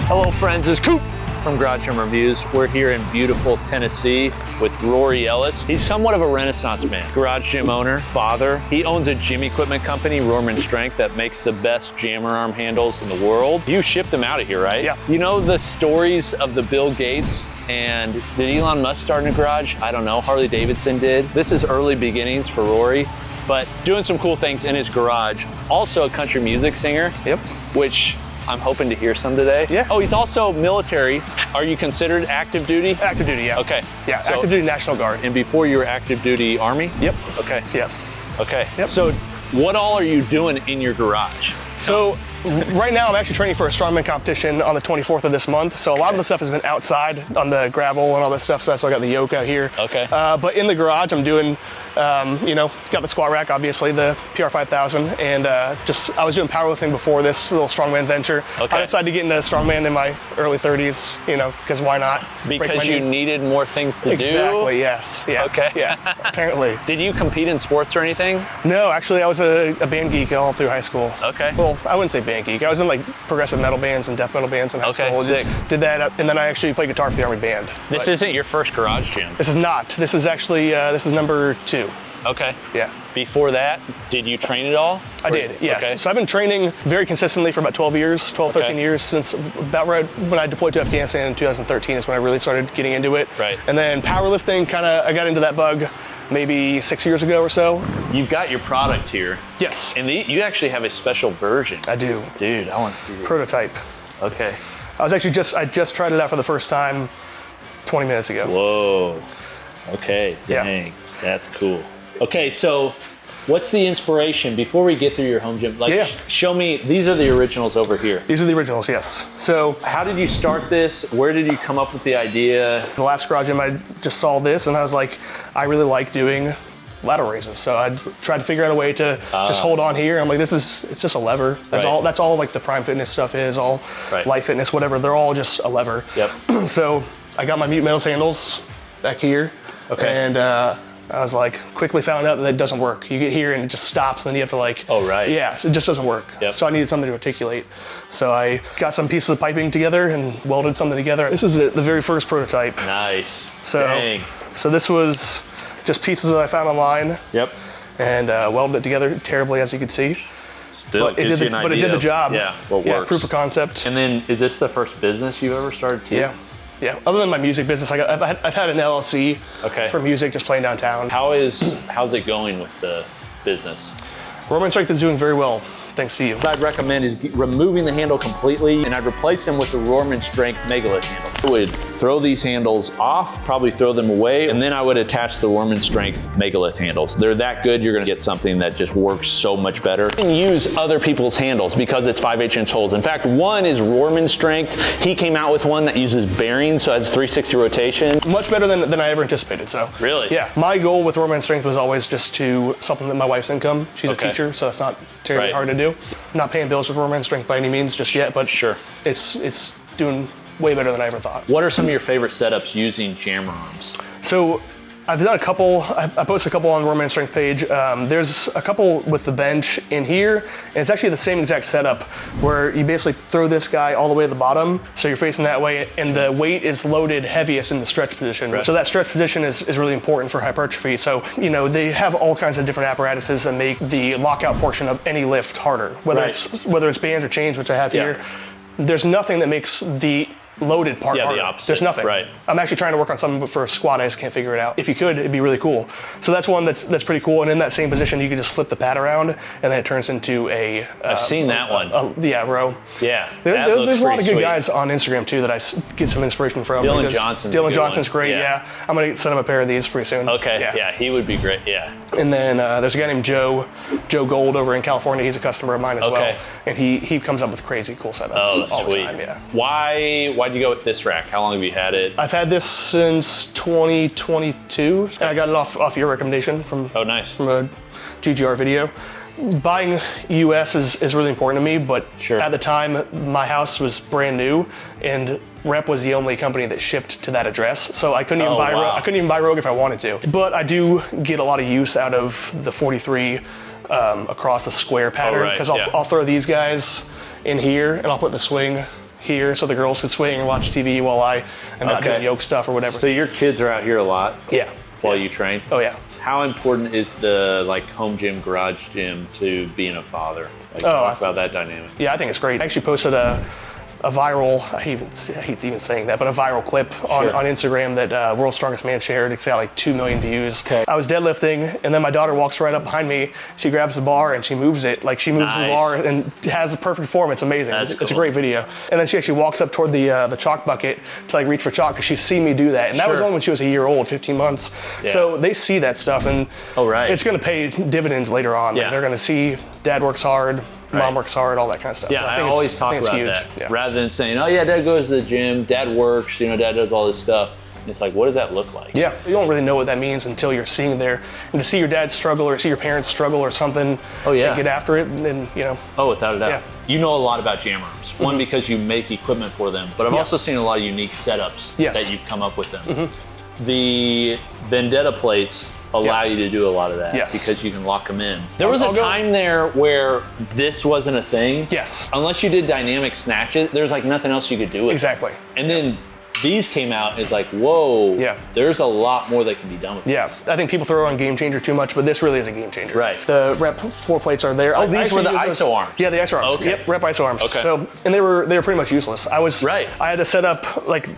Hello friends, it's Coop from Garage Gym Reviews. We're here in beautiful Tennessee with Rory Ellis. He's somewhat of a renaissance man, garage gym owner, father. He owns a gym equipment company, Rory Strength, that makes the best jammer arm handles in the world. You ship them out of here, right? Yeah. You know the stories of the Bill Gates and did Elon Musk start in a garage? I don't know, Harley Davidson did. This is early beginnings for Rory, but doing some cool things in his garage. Also a country music singer. Yep. Which I'm hoping to hear some today. Yeah. Oh, he's also military. Are you considered active duty? Active duty, yeah. Okay. Yeah, So- active duty National Guard. And before you were active duty Army? Yep. Okay. Yep. Okay. Yep. So what all are you doing in your garage? So right now I'm actually training for a strongman competition on the 24th of this month. So a lot of the stuff has been outside on the gravel and all this stuff. So that's why I got the yoke out here. Okay. But in the garage I'm doing, got the squat rack, obviously, the PR5000. And I was doing powerlifting before this little strongman venture. Okay. I decided to get into strongman in my early 30s, because why not? Break Because my you knee. needed more things to do? Exactly, yes. Yeah. Okay. Yeah, apparently. Did you compete in sports or anything? No, actually I was a band geek all through high school. Okay. Well, I wouldn't say band geek. I was in like progressive metal bands and death metal bands in high Okay, school. sick. Did that, and then I actually played guitar for the Army band. This But isn't your first garage gym. This is not. This is actually, this is number 2. Okay. Yeah. Before that, did you train at all? I did, yes. Okay. So I've been training very consistently for about 12 years, 12, 13 Okay. years, since about right when I deployed to Afghanistan in 2013 is when I really started getting into it. Right. And then powerlifting, I got into that bug maybe 6 years ago or so. You've got your product here. Yes, And you actually have a special version. I do. Dude, I want to see this. Prototype. Okay. I just tried it out for the first time 20 minutes ago. Whoa. Okay. Yeah. Dang. That's cool. Okay, so what's the inspiration before we get through your home gym? Like, Yeah. show me. These are the originals over here. These are the originals, yes. So How did you start this? Where did you come up with the idea? the last garage gym, I just saw this and I was like, I really like doing lateral raises. So I tried to figure out a way to just hold on here. I'm like, it's just a lever. That's Right. all. That's all like the Prime Fitness stuff is. All Right. Life Fitness, whatever. They're all just a lever. Yep. So I got my Mute Metals handles back here. Okay. And I was like, quickly found out that it doesn't work. You get here and it just stops, and then you have to like. Oh, right. Yeah, so it just doesn't work. Yep. So I needed something to articulate. So I got some pieces of piping together and welded something together. This is the very first prototype. Nice. So, Dang. so this was just pieces that I found online Yep. and welded it together terribly, as you can see. Still But it gives did you an but it idea did the of- job. Yeah, what Yeah, works. proof of concept. And then, is this the first business you've ever started too? Yeah. Yeah. Other than my music business, I've had an LLC Okay. for music, just playing downtown. How's it going with the business? Roman Strength is doing very well, thanks to you. What I'd recommend is removing the handle completely, and I'd replace them with the Roman Strength Megalith handles. I would throw these handles off, probably throw them away, and then I would attach the Roman Strength Megalith handles. They're that good, you're gonna get something that just works so much better. You can use other people's handles because it's 5/8" holes. In fact, one is Roman Strength. He came out with one that uses bearings, so it has 360 rotation. Much better than I ever anticipated. So Really? Yeah. My goal with Roman Strength was always just to supplement my wife's income. She's Okay. a teacher, so that's not terribly Right. hard to do. I'm not paying bills with Roman Strength by any means just yet, but Sure. it's doing way better than I ever thought. What are some of your favorite setups using jammer arms? So I've done a couple. I posted a couple on the Roman Strength page. There's a couple with the bench in here, and it's actually the same exact setup where you basically throw this guy all the way to the bottom, so you're facing that way, and the weight is loaded heaviest in the stretch position. Right. So that stretch position is really important for hypertrophy. So they have all kinds of different apparatuses that make the lockout portion of any lift harder, whether Right. it's bands or chains, which I have Yeah. here. There's nothing that makes the loaded part Yeah, the harder. opposite, There's nothing. right. I'm actually trying to work on something for a squat. I just can't figure it out. If you could, it'd be really cool. So that's one that's pretty cool. And in that same position, you can just flip the pad around, and then it turns into a. I've seen that one. Row. Yeah, There's that looks a lot of pretty good sweet. guys on Instagram too that I get some inspiration from. Dylan because Johnson's a Dylan good Johnson's one. great. Yeah. Yeah. I'm gonna send him a pair of these pretty soon. Okay, yeah, he would be great. Yeah. And then there's a guy named Joe Gold over in California. He's a customer of mine as Okay. well, and he comes up with crazy cool setups Oh, all sweet. the time. Yeah. Why'd you go with this rack? How long have you had it? I've had this since 2022, and I got it off your recommendation from Oh, nice. from a GGR video. Buying US is really important to me, but Sure. at the time, my house was brand new, and Rep was the only company that shipped to that address. So I couldn't even Oh, buy wow. I couldn't even buy Rogue if I wanted to. But I do get a lot of use out of the 43 across a square pattern, right, because yeah. I'll throw these guys in here, and I'll put the swing here so the girls could swing and watch TV while I am out doing yoke stuff or whatever. So your kids are out here a lot? Yeah. While you train? Oh yeah. How important is the like home gym, garage gym to being a father? Like, talk about that dynamic. Yeah, I think it's great. I actually posted a viral, I hate even saying that, but a viral clip on Instagram that World's Strongest Man shared. It's got like 2 million views. Okay. I was deadlifting, and then my daughter walks right up behind me. She grabs the bar and she moves it. Like she moves the bar and has a perfect form. It's amazing. It's a great video. And then she actually walks up toward the chalk bucket to like reach for chalk because she's seen me do that. And that was only when she was a year old, 15 months. Yeah. So they see that stuff, and it's going to pay dividends later on. Yeah. Like they're going to see dad works hard. Mom works hard, all that kind of stuff. Yeah, so I always talk about that. Yeah. Rather than saying, oh yeah, dad goes to the gym, dad works, dad does all this stuff. And it's like, what does that look like? Yeah, you don't really know what that means until you're seeing it there. And to see your dad struggle or see your parents struggle or something and get after it, and Oh, without a doubt. Yeah. You know a lot about jam arms. One, because you make equipment for them, but I've also seen a lot of unique setups that you've come up with them. The Vendetta plates allow you to do a lot of that because you can lock them in. There was a time there where this wasn't a thing. Yes. Unless you did dynamic snatches, there's like nothing else you could do with it. And then these came out and it's like, whoa, there's a lot more that can be done with this. I think people throw on game changer too much, but this really is a game changer. Right. The rep 4 plates are there. Oh, these were the ISO arms. Yeah, the ISO arms. Okay. Yep, rep ISO arms. Okay. So, and they were pretty much useless. I had to set up like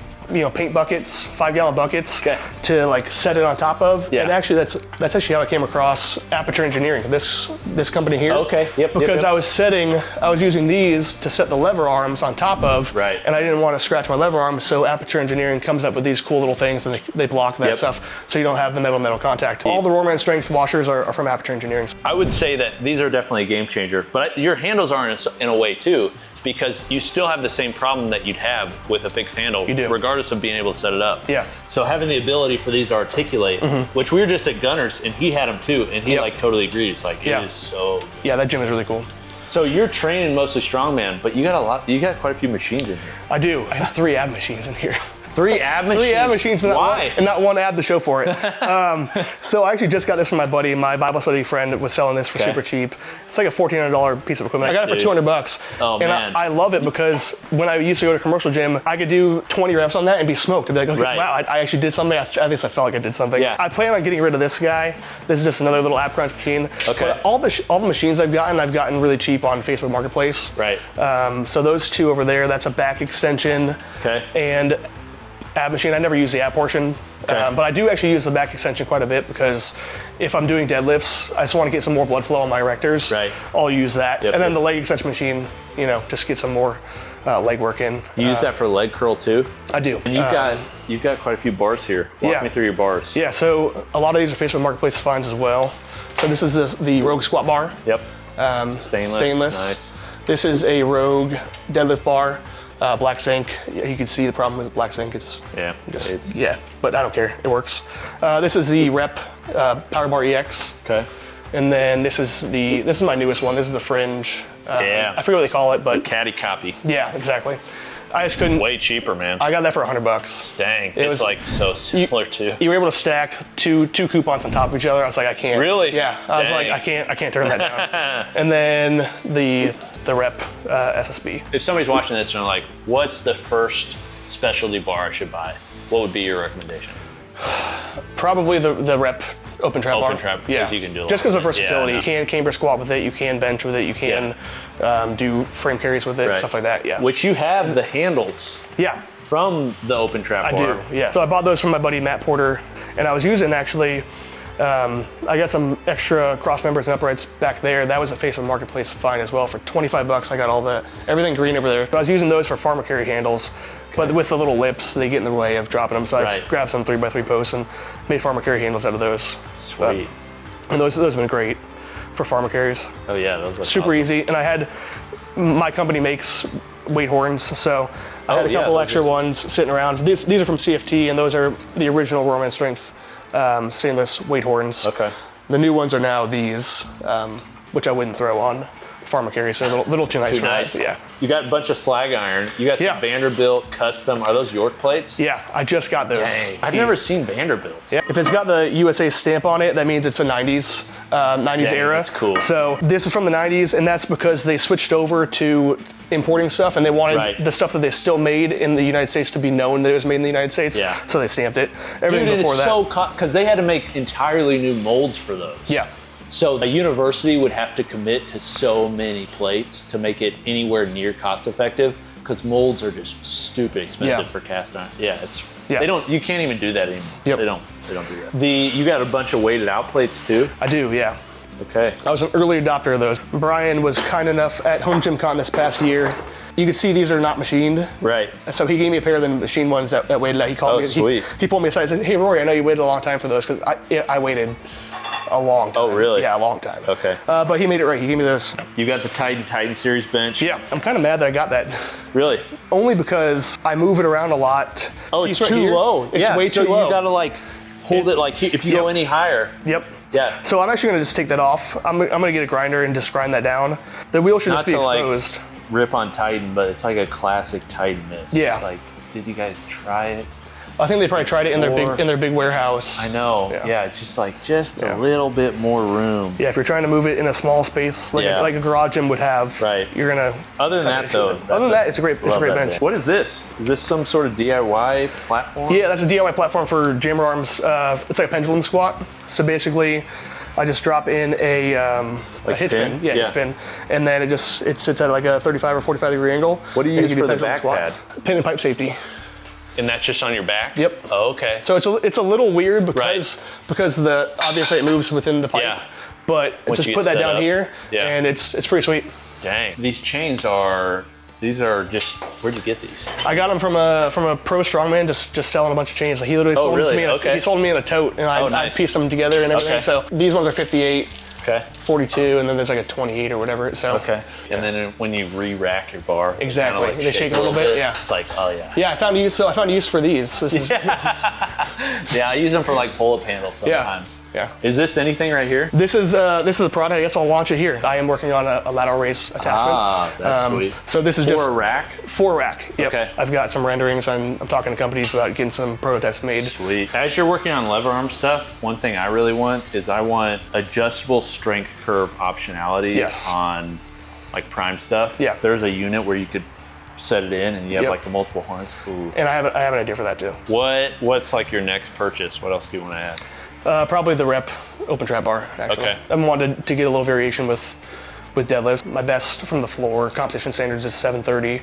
paint buckets, 5-gallon buckets to like set it on top of. Yeah. And actually that's actually how I came across Aperture Engineering, this company here. Okay. Yep. Because I was using these to set the lever arms on top of. Right. And I didn't want to scratch my lever arms, so Aperture Engineering comes up with these cool little things and they block that stuff so you don't have the metal contact. All the Roman strength washers are from Aperture Engineering. I would say that these are definitely a game changer, but your handles are in a way too, because you still have the same problem that you'd have with a fixed handle, regardless of being able to set it up. Yeah. So having the ability for these to articulate, which we were just at Gunners and he had them too, and he like totally agreed. It's like, it is so good. Yeah, that gym is really cool. So you're training mostly strongman, but you got quite a few machines in here. I do. I have 3 ab machines in here. 3 ab machines? 3 ab machines and not one ab to show for it. So I actually just got this from my buddy. My Bible study friend was selling this for super cheap. It's like a $1,400 piece of equipment. I got it for $200. Oh, man. I love it because when I used to go to commercial gym, I could do 20 reps on that and be smoked. I'd be like, okay, wow, I actually did something. At least I felt like I did something. Yeah. I plan on getting rid of this guy. This is just another little ab crunch machine. Okay. But all the machines I've gotten really cheap on Facebook Marketplace. Right. So those 2 over there, that's a back extension. Okay. And ab machine. I never use the ab portion, but I do actually use the back extension quite a bit because if I'm doing deadlifts, I just want to get some more blood flow on my erectors. Right. I'll use that. And then the leg extension machine, just get some more leg work in. You use that for leg curl too? I do. And you've got quite a few bars here. Walk me through your bars. Yeah, so a lot of these are Facebook Marketplace finds as well. So this is the Rogue squat bar. Yep. Stainless. Nice. This is a Rogue deadlift bar. Black zinc. You can see the problem with black zinc. It's but I don't care. It works. This is the Rep Power Bar EX. Okay. And then this is my newest one. This is the Fringe. I forget what they call it, but the caddy copy. Yeah, exactly. I just couldn't. Way cheaper, man. I got that for $100. Dang, it was like so similar too. You were able to stack two coupons on top of each other. I was like, I can't. Really? Yeah. I was like, I can't turn that down. And then the Rep SSB. If somebody's watching this and they're like, what's the first specialty bar I should buy? What would be your recommendation? Probably the Rep open trap bar. Open trap, because you can do a lot. Just because of versatility. You can camber squat with it, you can bench with it, you can do frame carries with it, stuff like that, Which you have the handles from the open trap bar. I do, yeah. So I bought those from my buddy Matt Porter, and I was using actually, I got some extra cross members and uprights back there. That was a Facebook Marketplace find as well. For $25, I got everything green over there. But I was using those for farmer carry handles. But with the little lips, they get in the way of dropping them. So I grabbed some 3x3 posts and made farmer carry handles out of those. Sweet. And those have been great for farmer carries. Oh yeah, those are super easy. And my company makes weight horns, so I had a couple extra ones sitting around. These are from CFT, and those are the original Roman Strength stainless weight horns. Okay. The new ones are now these, which I wouldn't throw on pharma carry, so a little too nice for that. Yeah. You got a bunch of slag iron. You got some Vanderbilt custom. Are those York plates? Yeah, I just got those. Dang. I've never seen Vanderbilts. Yeah. If it's got the USA stamp on it, that means it's a 90s era. That's cool. So this is from the 90s, and that's because they switched over to importing stuff, and they wanted the stuff that they still made in the United States to be known that it was made in the United States. Yeah. So they stamped it. Everything Dude, before it is that. so because they had to make entirely new molds for those. Yeah. So a university would have to commit to so many plates to make it anywhere near cost effective, because molds are just stupid expensive for cast iron. Yeah, it's they don't. You can't even do that anymore. Yep. They don't do that. You got a bunch of weighted out plates too? I do, yeah. Okay. I was an early adopter of those. Brian was kind enough at Home Gym Con this past year. You can see these are not machined. Right. So he gave me a pair of the machined ones that weighted out. He called me. Sweet. He pulled me aside and said, "Hey Rory, I know you waited a long time for those, because I waited a long time." Oh really? Yeah, a long time. Okay. But he made it right. He gave me those. You got the Titan series bench? Yeah. I'm kind of mad that I got that. Really? Only because I move it around a lot. Oh, it's right too here, low. It's way too low. You gotta like hold it like if you go any higher. Yep. Yeah. So I'm actually gonna just take that off. I'm gonna get a grinder and just grind that down. The wheel should Not just be to exposed. like rip on Titan, but it's like a classic Titan miss. Yeah. It's like, did you guys try it? I think they probably tried it in their big warehouse. I know. Yeah, it's just like a little bit more room. Yeah, if you're trying to move it in a small space, like a garage gym would have, you're gonna. Other than that, though, other than that, it's a great bench. What is this? Is this some sort of DIY platform? Yeah, that's a DIY platform for jammer arms. It's like a pendulum squat. So basically, I just drop in a hitch pin. Yeah, hitch pin, and then it sits at like a 35 or 45 degree angle. What do you use for the back pad? Pin and pipe safety. And that's just on your back? Yep. Oh, okay. So it's a little weird because obviously it moves within the pipe. Yeah. But Once just put that down here, Yeah. and it's pretty sweet. Dang. These chains are just, where'd you get these? I got them from a pro strongman, just selling a bunch of chains. He literally sold them to me. He sold me in a tote, and I pieced them together and everything. So these ones are 58. Okay. 42, and then there's like a 28 or whatever. So. Okay. And then when you re-rack your bar, exactly, like they shake a little bit. Yeah. It's like, oh yeah. Yeah, I found use for these. This is. Yeah, I use them for like pull-up handles sometimes. Yeah. Is this anything right here? This is a product. I guess I'll launch it here. I am working on a lateral raise attachment. Ah, that's sweet. So this is for just a rack. For a rack. Yep. Okay. I've got some renderings, and I'm talking to companies about getting some prototypes made. Sweet. As you're working on lever arm stuff, one thing I really want is adjustable strength curve optionality on like prime stuff. Yeah. If there's a unit where you could set it in and you have like the multiple horns. Ooh. And I have an idea for that too. What's like your next purchase? What else do you want to add? Probably the rep open trap bar, actually. Okay. I wanted to get a little variation with deadlifts. My best from the floor, competition standards, is 730.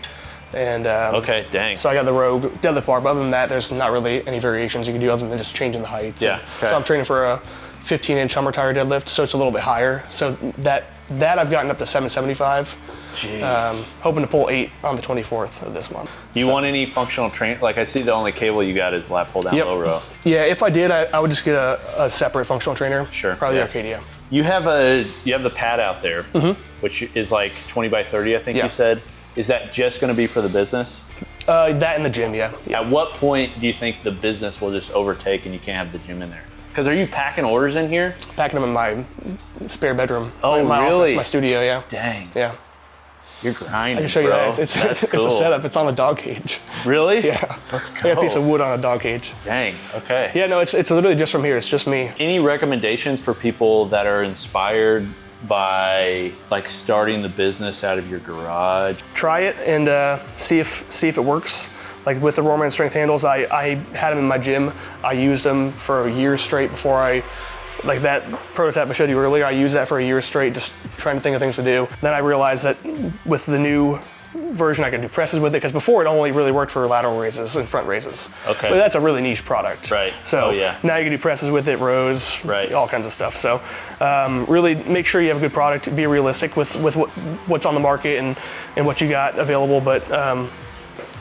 And okay, dang. So I got the Rogue deadlift bar, but other than that, there's not really any variations you can do other than just changing the heights. Yeah. Okay. So I'm training for a 15-inch Hummer tire deadlift, so it's a little bit higher. So that I've gotten up to 775. Jeez. Hoping to pull 8 on the 24th of this month. Do you want any functional training? Like I see the only cable you got is lat pull down low row. Yeah, if I did, I would just get a separate functional trainer. Sure. Probably Arcadia. You have the pad out there, which is like 20 by 30, I think you said. Is that just going to be for the business? That in the gym, yeah. At what point do you think the business will just overtake and you can't have the gym in there? Because are you packing orders in here? Packing them in my spare bedroom. Oh, my really? office, my studio, yeah. Dang. Yeah. You're grinding, I can show you that. It's That's cool. a setup. It's on a dog cage. Really? Yeah. Let's go. I got a piece of wood on a dog cage. Dang, okay. Yeah, no, it's literally just from here. It's just me. Any recommendations for people that are inspired by like starting the business out of your garage? Try it and see if it works. Like with the Roman strength handles, I had them in my gym. I used them for a year straight before like that prototype I showed you earlier, I used that for a year straight, just trying to think of things to do. Then I realized that with the new version, I could do presses with it, because before it only really worked for lateral raises and front raises. Okay. But that's a really niche product. Right. So now you can do presses with it, rows, all kinds of stuff. So really make sure you have a good product, be realistic with what's on the market and what you got available, but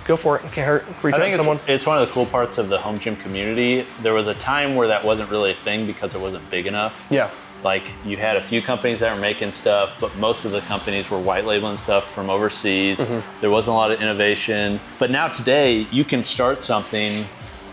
go for it. It can't hurt. Reach out to someone. It's one of the cool parts of the home gym community. There was a time where that wasn't really a thing because it wasn't big enough. Yeah. Like you had a few companies that were making stuff, but most of the companies were white labeling stuff from overseas. There wasn't a lot of innovation. But now today, you can start something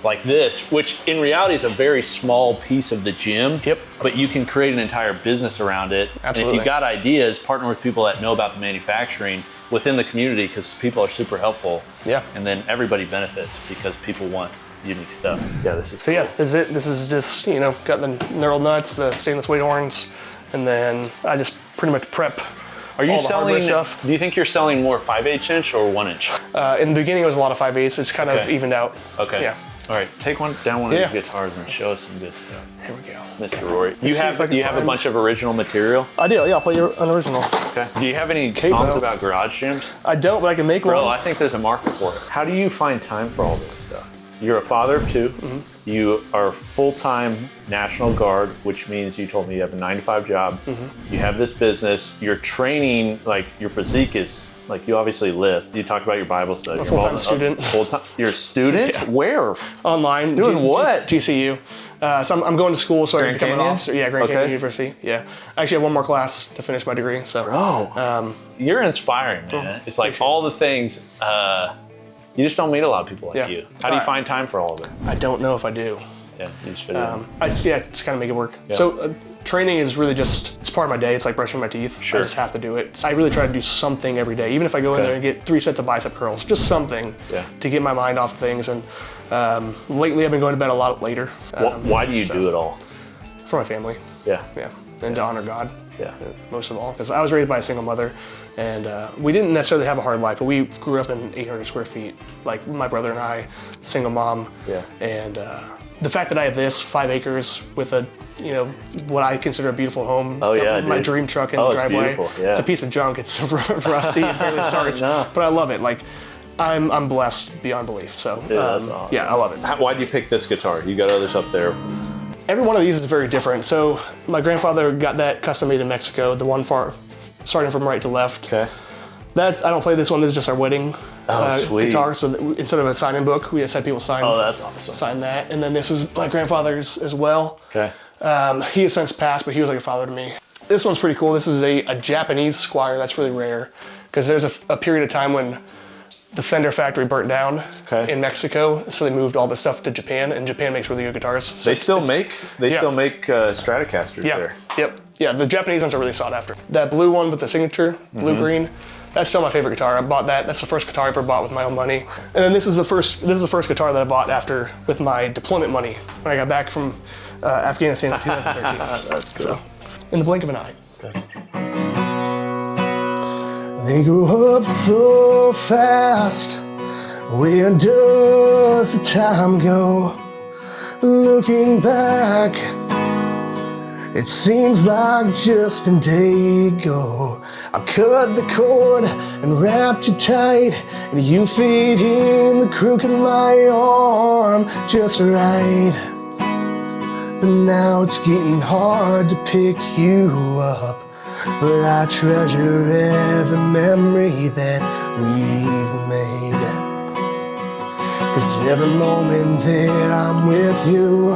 like this, which in reality is a very small piece of the gym. Yep. But you can create an entire business around it. Absolutely. And if you've got ideas, partner with people that know about the manufacturing within the community, because people are super helpful. Yeah. And then everybody benefits because people want unique stuff. Yeah, this is So yeah, this is it. This is just, you know, got the knurled nuts, the stainless weight horns, and then I just pretty much prep. Are you all the hardware selling, stuff. do you think you're selling more 5/8 inch or 1 inch? In the beginning, it was a lot of 5/8. It's kind of Okay. evened out. Okay. Yeah. All right, take down one Yeah. of these guitars and show us some good stuff. Here we go. Mr. Rory. You see if I have can a find- bunch of original material? I do. Yeah, I'll play you an original. Okay. Do you have any songs bro. about garage gyms? I don't, but I can make Bro, one. I think there's a market for it. How do you find time for all this stuff? You're a father of 2. Mm-hmm. You are full-time National Guard, which means you told me you have a 9-to-5 job. Mm-hmm. You have this business. You're training, like your physique is, like you obviously lift. You talk about your Bible study. I'm a full-time student. Full-time. You're a student? Yeah. Where? Online. Doing what? GCU. So I'm going to school so I can Grand become an Canyon? officer. Yeah, Grand Okay. Canyon University. Yeah. I actually have one more class to finish my degree. So. Bro, you're inspiring, man. It's like all the things, you just don't meet a lot of people like Yeah. you. How do you find time for all of it? I don't know if I do. Yeah, you just fit it in. I just kind of make it work. So training is really just, it's part of my day. It's like brushing my teeth. Sure. I just have to do it. I really try to do something every day. Even if I go in Okay. there and get 3 sets of bicep curls, just something to get my mind off of things. And lately I've been going to bed a lot later. Why do you do it all? For my family. Yeah. Yeah. And to honor God. Yeah. Most of all, because I was raised by a single mother, and we didn't necessarily have a hard life, but we grew up in 800 square feet, like my brother and I, single mom. Yeah. And the fact that I have this 5 acres with a, you know, what I consider a beautiful home. Oh, yeah, my dude. dream truck in Oh, the it's driveway. beautiful, yeah. It's a piece of junk. It's rusty. It barely starts. No. But I love it. Like, I'm blessed beyond belief. So Yeah, that's awesome. yeah, I love it. Why'd you pick this guitar? You got others up there. Every one of these is very different. So my grandfather got that custom made in Mexico, the one starting from right to left. Okay. That I don't play this one. This is just our wedding sweet. guitar. So instead of a sign-in book, we just had people sign. Oh, that's awesome. Sign that, and then this is my grandfather's as well. Okay. He has since passed, but he was like a father to me. This one's pretty cool. This is a Japanese Squire. That's really rare because there's a period of time when the Fender factory burnt down in Mexico, so they moved all the stuff to Japan, and Japan makes really good guitars. So They still make Stratocasters yeah. there. Yep. Yeah, the Japanese ones are really sought after. That blue one with the signature, blue-green, that's still my favorite guitar. I bought that. That's the first guitar I ever bought with my own money. And then this is the first guitar that I bought after with my deployment money when I got back from Afghanistan in 2013. That's cool. So, in the blink of an eye. They grew up so fast. Where does the time go? Looking back, it seems like just a day ago. I cut the cord and wrapped you tight, and you fit in the crook of my arm just right. But now it's getting hard to pick you up. But I treasure every memory that we've made. 'Cause every moment that I'm with you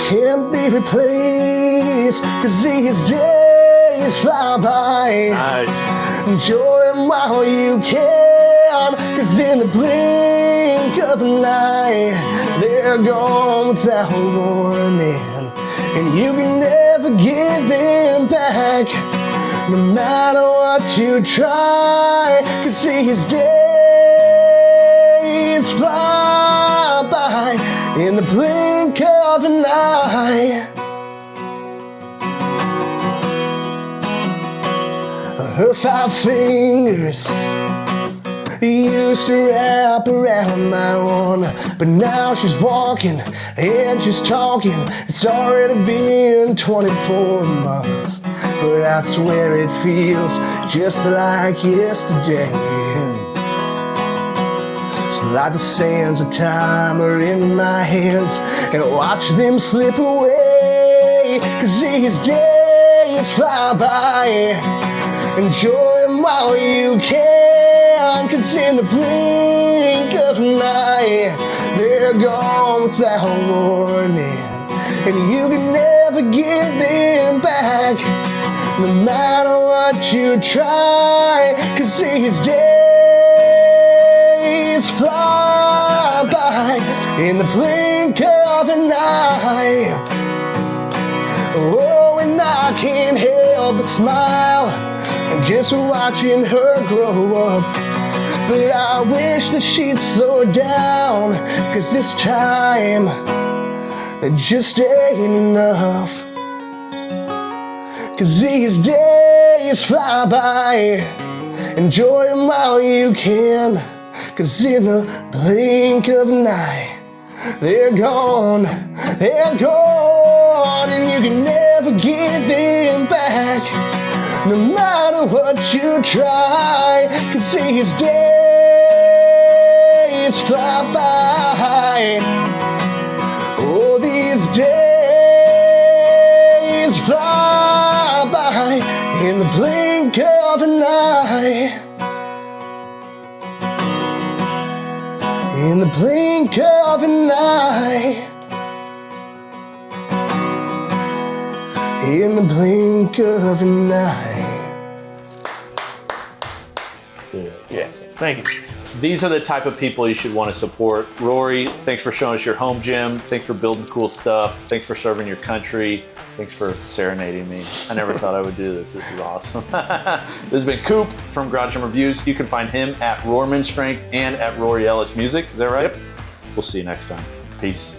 can't be replaced. 'Cause these days fly by. Nice. Enjoy them while you can. 'Cause in the blink of an eye, they're gone without warning. And you can never get them back, no matter what you try. 'Cause these days fly by in the blink of an eye. Her 5 fingers used to wrap around my one, but now she's walking and she's talking. It's already been 24 months, but I swear it feels just like yesterday. It's like the sands of time are in my hands, and I watch them slip away. 'Cause these days fly by. Enjoy them while you can. 'Cause in the blink of an eye, they're gone without warning. And you can never get them back, no matter what you try. 'Cause these days fly by in the blink of an eye. Oh, and I can't help but smile just watching her grow up. But I wish that she'd slow down, 'cause this time it just ain't enough. 'Cause these days fly by, enjoy them while you can. 'Cause in the blink of an eye, they're gone, and you can never get them back, no matter what you try. 'Cause these days fly by, oh, these days fly by in the blink of an eye. In the blink of an eye. In the blink of an eye. Yes, thank you. These are the type of people you should want to support. Rory, thanks for showing us your home gym. Thanks for building cool stuff. Thanks for serving your country. Thanks for serenading me. I never thought I would do this. This is awesome. This has been Coop from Garage Gym Reviews. You can find him at Roarman Strength and at Rory Ellis Music. Is that right? Yep. We'll see you next time. Peace.